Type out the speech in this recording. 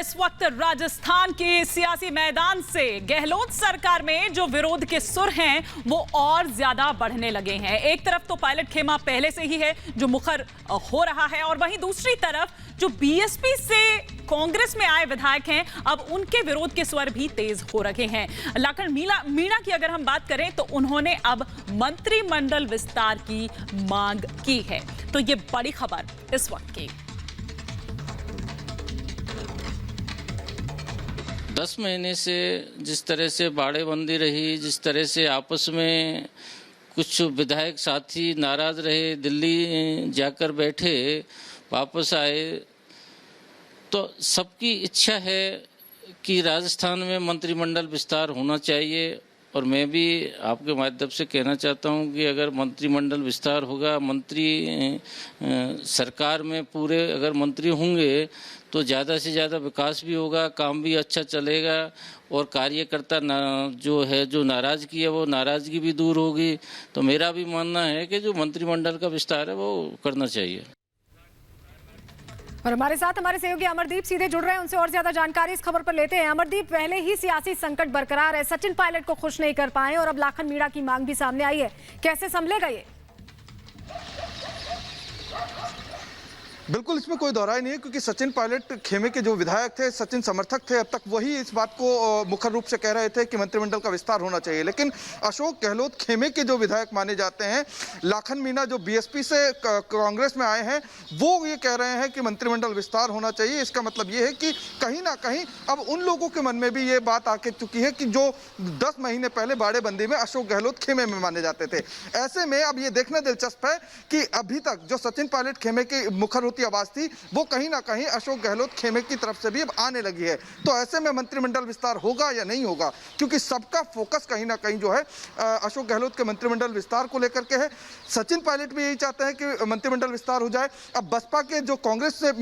इस वक्त राजस्थान के सियासी मैदान से गहलोत सरकार में जो विरोध के सुर हैं वो और ज्यादा बढ़ने लगे हैं। एक तरफ तो पायलट खेमा पहले से ही है जो मुखर हो रहा है, और वहीं दूसरी तरफ जो बीएसपी से कांग्रेस में आए विधायक हैं, अब उनके विरोध के स्वर भी तेज हो रहे हैं। लाखन मीणा की अगर हम बात करें तो उन्होंने अब मंत्रिमंडल विस्तार की मांग की है। तो ये बड़ी खबर इस वक्त की। 10 महीने से जिस तरह से बाड़ेबंदी रही, जिस तरह से आपस में कुछ विधायक साथी नाराज रहे, दिल्ली जाकर बैठे, वापस आए, तो सबकी इच्छा है कि राजस्थान में मंत्रिमंडल विस्तार होना चाहिए। और मैं भी आपके माध्यम से कहना चाहता हूं कि अगर मंत्रिमंडल विस्तार होगा, सरकार में पूरे अगर मंत्री होंगे तो ज़्यादा से ज़्यादा विकास भी होगा, काम भी अच्छा चलेगा, और कार्यकर्ता जो नाराज़गी है वो नाराज़गी भी दूर होगी। तो मेरा भी मानना है कि जो मंत्रिमंडल का विस्तार है वो करना चाहिए। और हमारे साथ हमारे सहयोगी अमरदीप सीधे जुड़ रहे हैं, उनसे और ज्यादा जानकारी इस खबर पर लेते हैं। अमरदीप, पहले ही सियासी संकट बरकरार है, सचिन पायलट को खुश नहीं कर पाए और अब लाखन मीणा की मांग भी सामने आई है, कैसे संभलेगा ये? बिल्कुल, इसमें कोई दोहराई नहीं है, क्योंकि सचिन पायलट खेमे के जो विधायक थे, सचिन समर्थक थे, अब तक वही इस बात को मुखर रूप से कह रहे थे कि मंत्रिमंडल का विस्तार होना चाहिए। लेकिन अशोक गहलोत खेमे के जो विधायक माने जाते हैं, लाखन मीणा जो बीएसपी से कांग्रेस में आए हैं, वो ये कह रहे हैं कि मंत्रिमंडल विस्तार होना चाहिए। इसका मतलब ये है कि कहीं ना कहीं अब उन लोगों के मन में भी ये बात आके चुकी है कि जो 10 महीने पहले बाड़ेबंदी में अशोक गहलोत खेमे में माने जाते थे। ऐसे में अब ये देखना दिलचस्प है कि अभी तक जो सचिन पायलट खेमे की मुखर आवाज थी वो कहीं ना कहीं अशोक गहलोत खेमे की तरफ से भी अब आने लगी है। तो ऐसे में मंत्रिमंडल विस्तार होगा या नहीं होगा, क्योंकि सबका फोकस कहीं ना कहीं जो है अशोक गहलोत के मंत्रिमंडल विस्तार को लेकर के है। सचिन पायलट भी यही चाहते हैं कि मंत्रिमंडल विस्तार हो जाए। अब बसपा के जो कांग्रेस से